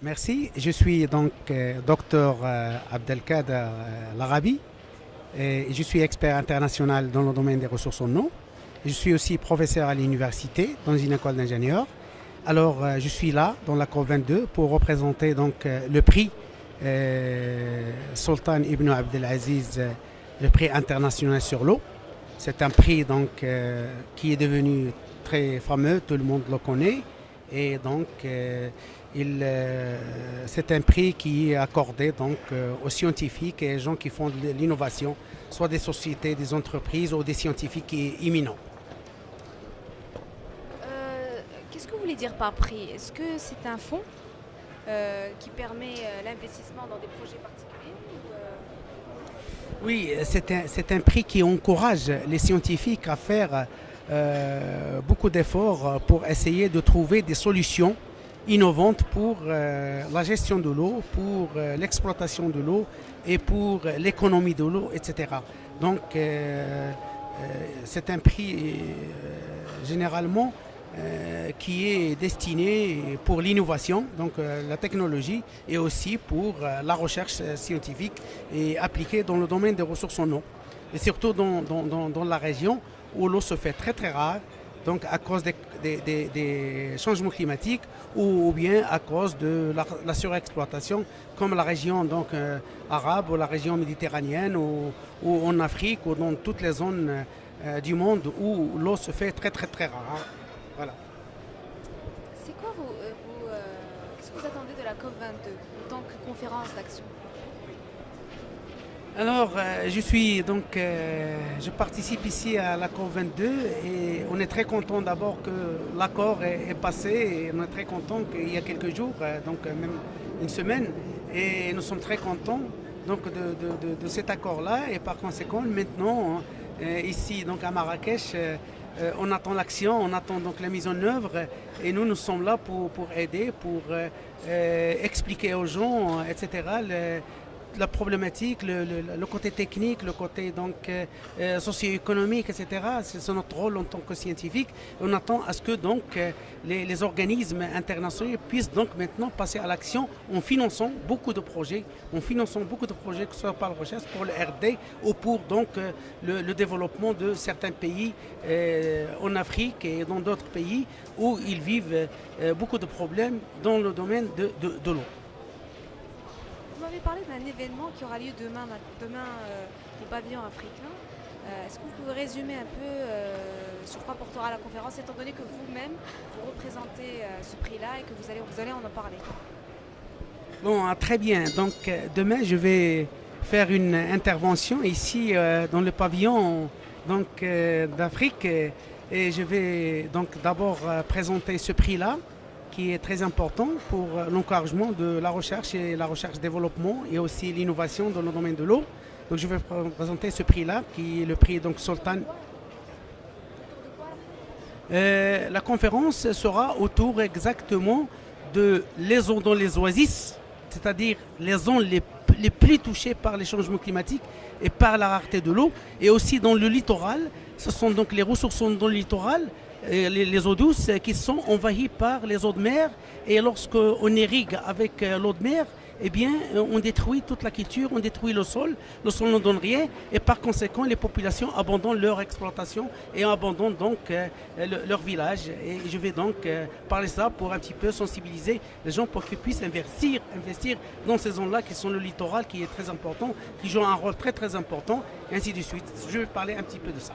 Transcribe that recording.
Merci. Je suis donc docteur Abdelkader Larabi et je suis expert international dans le domaine des ressources en eau. Je suis aussi professeur à l'université dans une école d'ingénieurs. Alors, je suis là dans la COP22 pour représenter donc le prix Sultan Ibn Abdelaziz, le prix international sur l'eau. C'est un prix donc qui est devenu très fameux, tout le monde le connaît. Et donc, c'est un prix qui est accordé donc, aux scientifiques et aux gens qui font de l'innovation, soit des sociétés, des entreprises ou des scientifiques éminents. Qu'est-ce que vous voulez dire par prix? Est-ce que c'est un fonds qui permet l'investissement dans des projets particuliers Oui, c'est un prix qui encourage les scientifiques à faire beaucoup d'efforts pour essayer de trouver des solutions innovantes pour la gestion de l'eau, pour l'exploitation de l'eau et pour l'économie de l'eau, etc. Donc, c'est un prix généralement qui est destiné pour l'innovation, donc la technologie, et aussi pour la recherche scientifique et appliquée dans le domaine des ressources en eau. Et surtout dans la région où l'eau se fait très très rare, donc à cause des changements climatiques ou bien à cause de la surexploitation, comme la région donc, arabe ou la région méditerranéenne ou en Afrique ou dans toutes les zones du monde où l'eau se fait très très très rare. Voilà. C'est quoi qu'est-ce que vous attendez de la COP22 en tant que conférence d'action? Alors, je participe ici à la COP22 et on est très content d'abord que l'accord est passé et on est très content qu'il y a quelques jours, donc même une semaine, et nous sommes très contents donc de cet accord-là et par conséquent maintenant ici donc à Marrakech, on attend l'action, on attend donc la mise en œuvre et nous sommes là pour aider, pour expliquer aux gens, etc. La problématique, le côté technique, le côté donc socio-économique, etc. C'est notre rôle en tant que scientifique. On attend à ce que donc les organismes internationaux puissent donc maintenant passer à l'action en finançant beaucoup de projets, que ce soit par la recherche, pour le RD ou pour donc le développement de certains pays en Afrique et dans d'autres pays où ils vivent beaucoup de problèmes dans le domaine de l'eau. Vous m'avez parlé d'un événement qui aura lieu demain au pavillon africain. Est-ce que vous pouvez résumer un peu sur quoi portera la conférence, étant donné que vous-même vous représentez ce prix-là et que vous allez en parler? Bon, très bien. Donc demain, je vais faire une intervention ici dans le pavillon donc, d'Afrique et je vais donc d'abord présenter ce prix-là, qui est très important pour l'encouragement de la recherche et la recherche-développement et aussi l'innovation dans le domaine de l'eau. Donc je vais présenter ce prix-là, qui est le prix donc, Sultan. La conférence sera autour exactement de les zones dans les oasis, c'est-à-dire les zones les plus touchées par les changements climatiques et par la rareté de l'eau, et aussi dans le littoral. Ce sont donc les ressources dans le littoral, les eaux douces qui sont envahies par les eaux de mer, et lorsqu'on irrigue avec l'eau de mer, eh bien, on détruit toute la culture, on détruit le sol ne donne rien, et par conséquent, les populations abandonnent leur exploitation et abandonnent donc leur village. Et je vais donc parler de ça pour un petit peu sensibiliser les gens pour qu'ils puissent investir dans ces zones-là qui sont le littoral, qui est très important, qui joue un rôle très très important, et ainsi de suite. Je vais parler un petit peu de ça.